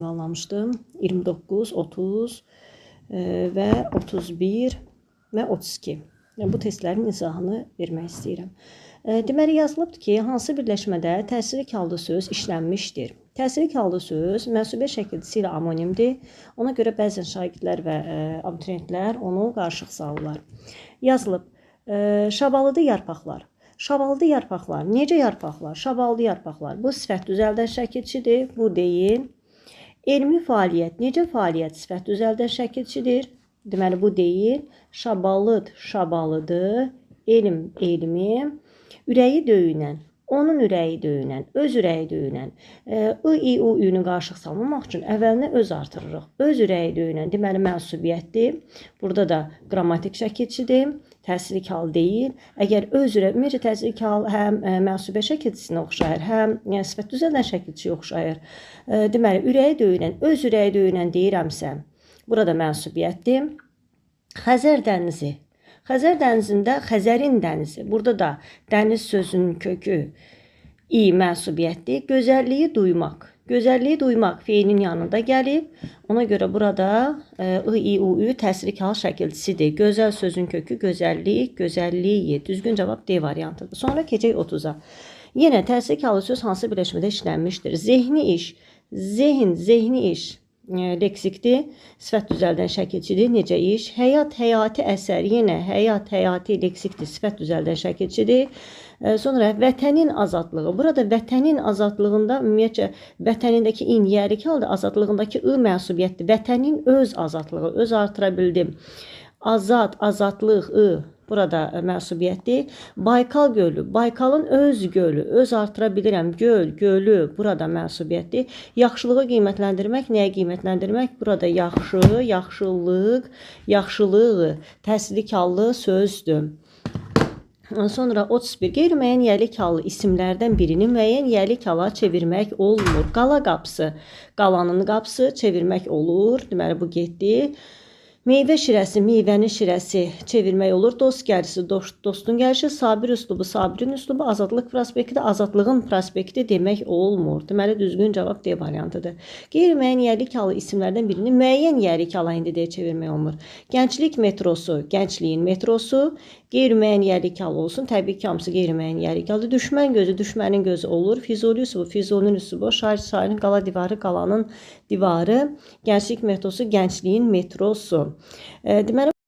ünvanlamışdım. 29, 30 və 31 və 32. Yəni, bu testlərin izahını vermək istəyirəm. Deməli, yazılıbdır ki, hansı birləşmədə təsirli halda söz işlənmişdir? Təsirli halda söz mənsubiyyət şəkildisi ilə amonimdir. Ona görə bəzən şagirdlər və abituriyentlər onu qarışıq salırlar. Yazılıb, şabalıdı yarpaqlar. Şabalıdı yarpaqlar. Necə yarpaqlar? Şabalıdı yarpaqlar. Bu sifət düzəldən şəkilçidir. Bu deyil. Elmi fəaliyyət. Necə fəaliyyət? Sifət düzəldən şəkilçidir. Deməli, bu deyil. Şabalıq, şabalıdı. Elm, elmi. Ürəyi döyünən. Onun ürəyi döyünən, öz ürəyi döyünən. I, U, Ü-nü qarışıq salmamaq üçün əvvəlinə öz artırırıq. Öz ürəyi döyünən, deməli, mənsubiyyətdir. Burada da qrammatik şəkilçidir. Təsirli hal deyil. Əgər öz ürəyi, ümumiyyətlə təsirli hal həm mənsubiyyət şəkilçisinə oxşayır, həm sifət düzəldən şəkilçiyə oxşayır. Deməli, ürəyi döyünən, öz ürəyi döyünən deyirəmsə, burada mənsubiyyətdir. Xəzər dənizi. Xəzər dənizində Xəzərin dənizi. Burada da dəniz sözünün kökü i mənsubiyyətdir. Gözəlliyi duymaq. Gözəlliyi duymaq feilin yanında gəlib. Ona görə burada I, U, Ü təsirli hal şəkilçisidir. Gözəl sözün kökü gözəllik, gözəlliyi. Düzgün cavab D variantıdır. Sonra keçək 30-a. Yenə təsirli halı söz hansı birləşmədə işlənmişdir? Zehni iş. Zehin, zehni iş. Leksikdir. Sifət düzəldən şəkilçidir. Necə iş? Həyat, həyati əsər. Yenə həyat, həyati leksikdir. Sifət düzəldən şəkilçidir. Sonra vətənin azadlığı. Burada vətənin azadlığında ümumiyyətcə vətənindəki in yərik halda azadlığındakı I mənsubiyyətdir. Vətənin öz azadlığı. Öz artıra bildim. Azad, azadlıq, I. Burada mənsubiyyətdir. Baykal gölü. Baykalın öz gölü. Öz artıra bilirəm. Göl, gölü. Burada mənsubiyyətdir. Yaxşılığı qiymətləndirmək. Nəyə qiymətləndirmək? Burada yaxşı, yaxşılıq, yaxşılığı. Təsirli hallı sözdür. Sonra 31. Qeyri-müəyyən yerlik hallı isimlərdən birini müəyyən yerlik hala çevirmək olmur. Qala qapısı. Qalanın qapısı çevirmək olur. Deməli, bu getdi. Meyvə şirəsi, meyvənin şirəsi çevirmək olur. Dost gəlisi, dostun gəlişi, sabir üslubu, sabirin üslubu, azadlıq prospekti, azadlığın prospekti demək olmur. Deməli, düzgün cavab D variantıdır. Qeyri-müəyyən yerlik halı isimlərdən birini müəyyən yerlik hala indi deyə çevirmək olmur. Gənclik metrosu, gəncliyin metrosu, qeyri-müəyyən yerlik halı olsun. Təbii ki, hamısı qeyri-müəyyən yerlik halı. Düşmən gözü, düşmənin gözü olur. Füzuli üslubu, füzulinin üslubu, şair, şairin, qala divarı, qalanın divarı. Gənclik metrosu, gəncliyin metrosu. Deməli,